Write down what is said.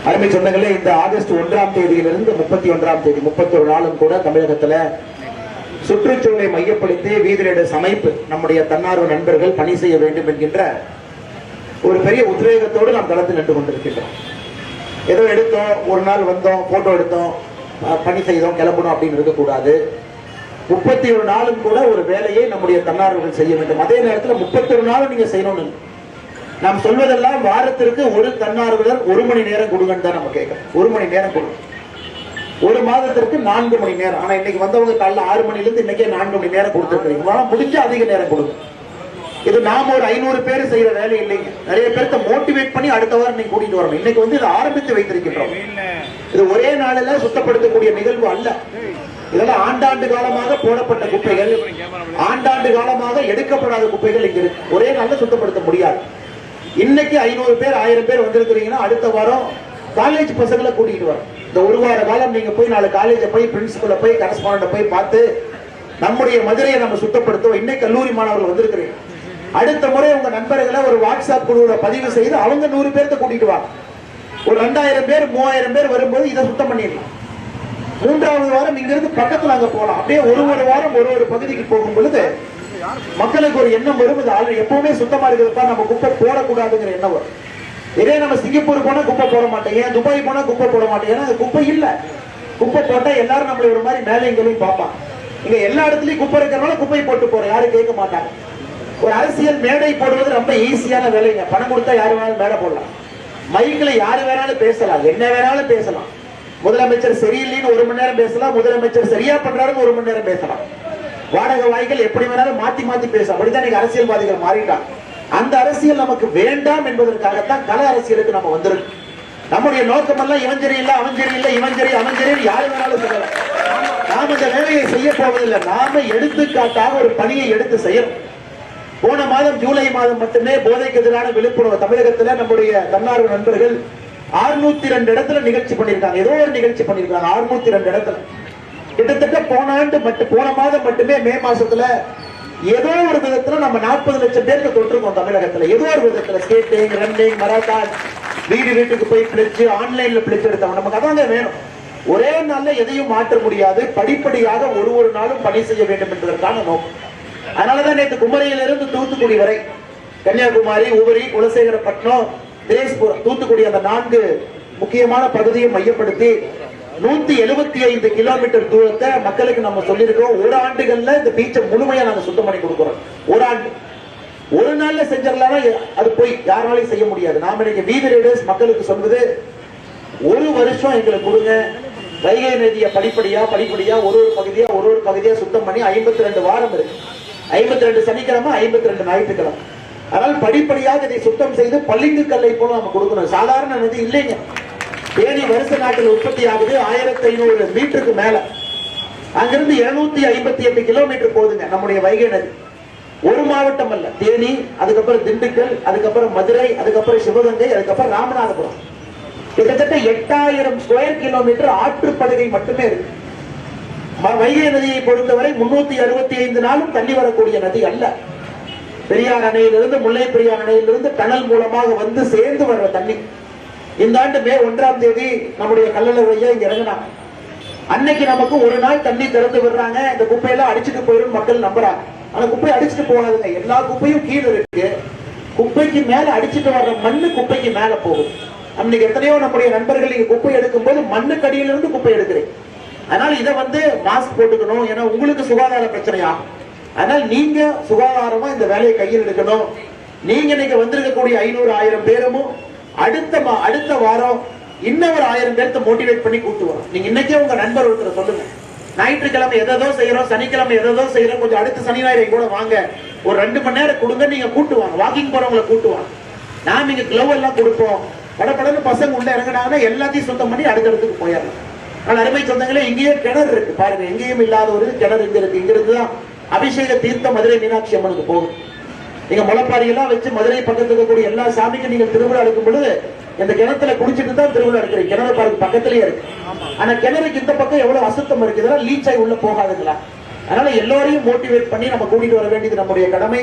அருமை சொந்தங்களே, இந்த ஆகஸ்ட் 1ஆம் தேதியிலிருந்து 31ஆம் தேதி 31 நாளும் கூட தமிழகத்துல சுற்றுச்சூழலை மையப்படுத்தி வீதியிட சமைப்பு நம்முடைய தன்னார்வ நண்பர்கள் பணி செய்ய வேண்டும் என்கின்ற ஒரு பெரிய உத்வேகத்தோடு நாம் களத்தில் நின்று கொண்டிருக்கின்றோம். ஏதோ எடுத்தோம், ஒரு நாள் வந்தோம், போட்டோ எடுத்தோம், பணி செய்தோம், கிளம்பணும் அப்படின்னு இருக்கக்கூடாது. 31 நாளும் கூட ஒரு வேலையை நம்முடைய தன்னார்வர்கள் செய்ய வேண்டும். அதே நேரத்தில் 31 நாளும் நீங்க செய்யணும்னு நாம் சொல்வதெல்லாம் வாரத்திற்கு ஒரு தன்னார்வலர் 1 மணி நேரம் கொடுங்கன்னு தான் நம்ம கேட்கணும். 1 மணி நேரம் கொடுங்க. ஒரு மாதத்திற்கு 4 மணி நேரம். ஆனா இன்னைக்கு வந்தவங்க காலைல 6 மணிலிருந்து இன்னைக்கே 4 மணி நேரம் கொடுத்துருக்கீங்க. முடிஞ்ச அதிக நேரம் கொடுங்க. இது நாம ஒரு 500 பேர் செய்யற வேலை இல்லைங்க. நிறைய பேருக்கு மோட்டிவேட் பண்ணி அடுத்த வாரம் நீங்க கூட்டிட்டு வரணும். இன்னைக்கு வந்து இதை ஆரம்பித்து வைத்திருக்கின்றோம். இது ஒரே நாளில் சுத்தப்படுத்தக்கூடிய நிகழ்வு அல்ல. இதெல்லாம் ஆண்டாண்டு காலமாக போடப்பட்ட குப்பைகள், ஆண்டாண்டு காலமாக எடுக்கப்படாத குப்பைகள் இங்க இருக்கு. ஒரே நாளில் சுத்தப்படுத்த முடியாது. இன்னைக்கு 500 பேர் 1000 பேர் வந்திருக்கிறீங்கன்னா அடுத்த வாரம் காலேஜ் பசங்களை கூட்டிட்டு வரோம். இந்த ஒரு வார காலம் நீங்க போய் 4 காலேஜை போய் பிரின்சிபலை போய் கரஸ்பாண்டை போய் பார்த்து நம்முடைய மதுரையை நம்ம சுத்தப்படுத்துவோம். இன்னைக்கு கல்லூரி மாணவர்கள் வந்திருக்கிறீங்க. அடுத்த முறை உங்க நண்பர்களை ஒரு வாட்ஸ்அப் குழுவில் பதிவு செய்து அவங்க 100 பேர்த்த கூட்டிட்டு வாங்க. ஒரு 2000 பேர் 3000 பேர் வரும்போது இதை சுத்தம் பண்ணிடலாம். 3வது வாரம் இங்கிருந்து பக்கத்துல அங்க போகலாம். அப்படியே ஒரு வாரம் ஒரு பகுதிக்கு போகும் பொழுது மக்களுக்கு ஒரு எண்ணம் வரும். இது எப்பவுமே சுத்தமா இருக்கிறதுப்பா, நம்ம குப்பை போடக்கூடாதுங்கிற எண்ணம் வரும். இதே நம்ம சிங்கப்பூர் போனா குப்பை போட மாட்டேன், ஏன் துபாய் போனா குப்பை போட மாட்டேன், ஏன்னா குப்பை இல்ல. குப்பை போட்டா எல்லாரும் நம்மள ஒரு மாதிரி மேலையும் பார்ப்பாங்க. இங்க எல்லா இடத்துலயும் குப்பை இருக்கிறனால குப்பை போட்டு போறோம், யாரும் கேட்க மாட்டாங்க. ஒரு அரசியல் மேடை போடுவது ரொம்ப ஈஸியான வேலைங்க. பணம் கொடுத்தா யாரு வேணாலும் மேடை போடலாம், மைக்ல யாரு வேணாலும் பேசலாம், என்ன வேணாலும் பேசலாம். முதலமைச்சர் சரியில்லைன்னு 1 மணி நேரம் பேசலாம், முதலமைச்சர் சரியா பண்றாருன்னு 1 மணி நேரம் பேசலாம். வாடகை வாய்கள் எப்படி வேணாலும் மாத்தி மாத்தி பேசலாம். அப்படித்தான் நீங்க அரசியல்வாதிகள் மாறிட்டாங்க. அந்த அரசியல் நமக்கு வேண்டாம் என்பதற்காகத்தான் கல அரசியலுக்கு நம்ம வந்திருக்கோம். நம்முடைய நோக்கம் எல்லாம் இவன் சரியில்லை, அவன் சரியில்லை, இவன் சரி, அவன் சரி, யாரு வேணாலும் சொல்லலாம். நாம இந்த வேலையை செய்ய போவதில்லை. நாம எடுத்துக்காட்டாக ஒரு பணியை எடுத்து செய்யணும். போன மாதம் ஜூலை மாதம் மட்டுமே போதைக்கு எதிரான விழிப்புணர்வு தமிழகத்தில் நம்முடைய தன்னார்வ நண்பர்கள் 602 இடத்துல நிகழ்ச்சி பண்ணிருக்காங்க. ஏதோ ஒரு நிகழ்ச்சி பண்ணிருக்காங்க 602 இடத்துல. கிட்டத்தட்ட போன மாதம் மட்டுமே மே மாசத்துல ஏதோ ஒரு விதத்துல நம்ம 40 லட்சம் பேருக்கு தொட்டிருக்கோம் தமிழகத்துல. ஏதோ ஒரு விதத்துல ஸ்கேட்டிங், ரன்னிங், மராத்தான், வீட்டுக்கு போய் பிடிச்சு ஆன்லைன்ல பிடிச்சு எடுத்தவங்க. நமக்கு அதாங்க வேணும். ஒரே நாள்ல எதையும் மாற்ற முடியாது. படிப்படியாக ஒரு நாளும் பணி செய்ய வேண்டும் என்பதற்கான நோக்கம். அதனாலதான் நேற்று குமரியிலிருந்து தூத்துக்குடி வரை, கன்னியாகுமரி, உபரி, குலசேகரப்பட்டினம், தேஸ்புரம், தூத்துக்குடி அந்த 4 முக்கியமான பகுதியை மையப்படுத்தி 175 கிலோமீட்டர் தூரத்தை மக்களுக்கு நம்ம சொல்லியிருக்கோம். ஒரு ஆண்டுகள்ல இந்த பீச்சை முழுமையா நாங்க சுத்தம் பண்ணி கொடுக்கிறோம். ஒரு ஆண்டு, ஒரு நாள்ல செஞ்சிடலாம். அது போய் யாராலையும் செய்ய முடியாது. நாம இன்னைக்கு வீதி ரைடர்ஸ் மக்களுக்கு சொல்வது, 1 வருஷம் எங்களுக்கு கொடுங்க. வைகை நதியை படிப்படியா ஒரு பகுதியா சுத்தம் பண்ணி 52 வாரம் இருக்கு. 52 சனிக்கிழமை, 52 ஞாயிற்றுக்கிழமை. அதனால் படிப்படியாக இதை சுத்தம் செய்து பள்ளிங்கு கல்லை போல நம்ம கொடுக்கணும். சாதாரண நதி இல்லைங்க. தேனி வருஷ நாட்டில் உற்பத்தி ஆகுது 1500 மீட்டருக்கு மேல. அங்கிருந்து 258 கிலோமீட்டர் போகுதுங்க நம்முடைய வைகை நதி. ஒரு மாவட்டம் அல்ல, தேனி, அதுக்கப்புறம் திண்டுக்கல், அதுக்கப்புறம் மதுரை, அதுக்கப்புறம் சிவகங்கை, அதுக்கப்புறம் ராமநாதபுரம். கிட்டத்தட்ட 8000 ஸ்கொயர் கிலோமீட்டர் ஆற்றுப்படுகை மட்டுமே இருக்கு. வைகை நதியை பொறுத்தவரை 365 நாளும் தண்ணி வரக்கூடிய நதி அல்ல. பெரியார் அணையிலிருந்து, முல்லை பெரியார் அணையிலிருந்து டனல் மூலமாக வந்து சேர்ந்து வர்ற தண்ணி. இந்த ஆண்டு மே 1ஆம் தேதி நம்முடைய கல்லளர் ஐயா இங்க இறங்கினாங்க. அன்னைக்கு நமக்கு ஒரு நாள் தண்ணி திறந்து விடுறாங்க. இந்த குப்பையெல்லாம் அடிச்சுட்டு போயிடும் மக்கள் நம்புறாங்க. ஆனா குப்பை அடிச்சுட்டு போகாதுங்க. எல்லா குப்பையும் கீழே இருக்கு. குப்பைக்கு மேல அடிச்சுட்டு வர்ற மண்ணு குப்பைக்கு மேல போகுது. அன்னைக்கு எத்தனையோ நம்முடைய நண்பர்கள் இங்க குப்பை எடுக்கும் போது மண்ணுக்கு அடியிலிருந்து குப்பை எடுக்கிறேன். அதனால இதை வந்து மாஸ்க் போட்டுக்கணும். ஏன்னா உங்களுக்கு சுகாதார பிரச்சனையா. அதனால நீங்க சுகாதாரமா இந்த வேலையை கையில் எடுக்கணும். நீங்க இன்னைக்கு வந்திருக்கக்கூடிய 500-1000 பேரும் அடுத்த வாரம் இன்னும் ஒரு 1000 பேர்த்த மோட்டிவேட் பண்ணி கூட்டு வரும். நீங்க இன்னைக்கே உங்க நண்பர் ஒருத்தர் சொல்லுங்க, ஞாயிற்றுக்கிழமை எதோ செய்யறோம், சனிக்கிழமை எதோ செய்யறோம், கொஞ்சம் அடுத்த சனி ஞாயிறு கூட வாங்க, ஒரு 2 மணி நேரம் கொடுங்க. நீங்க கூட்டுவாங்க. வாக்கிங் போறவங்களை கூட்டுவாங்க. நாம இங்க கிளவ் எல்லாம் கொடுப்போம். படப்படன்னு பசங்க உள்ள இறங்கினாங்கன்னா எல்லாத்தையும் சுத்தம் பண்ணி அடுத்த இடத்துக்கு போயிடலாம். ஆனால் அருமை சொந்தங்களே, இங்கேயே கிணறு இருக்கு பாருங்க. எங்கேயும் இல்லாத ஒரு கிணறு இங்க இருக்கு. இங்க இருந்துதான் அபிஷேக தீர்த்த மதுரை மீனாட்சி அம்மனுக்கு போகும். நீங்க முளைப்பாரி எல்லாம் வச்சு மதுரை பக்கத்துல இருக்கக்கூடிய எல்லா சாமிக்கும் நீங்க திருவிழா எடுக்கும் பொழுது இந்த கிணத்துல குடிச்சிட்டு தான் திருவிழா எடுக்கிறீங்க. கிணறு பாருக்கு பக்கத்திலேயே இருக்கு. ஆனா கிணறுக்கு இந்த பக்கம் எவ்வளவு அசுத்தம் இருக்குதுன்னா லீச் ஆகி உள்ள போகாதுங்களா. அதனால எல்லோரையும் மோட்டிவேட் பண்ணி நம்ம கூட்டிட்டு வர வேண்டியது நம்முடைய கடமை.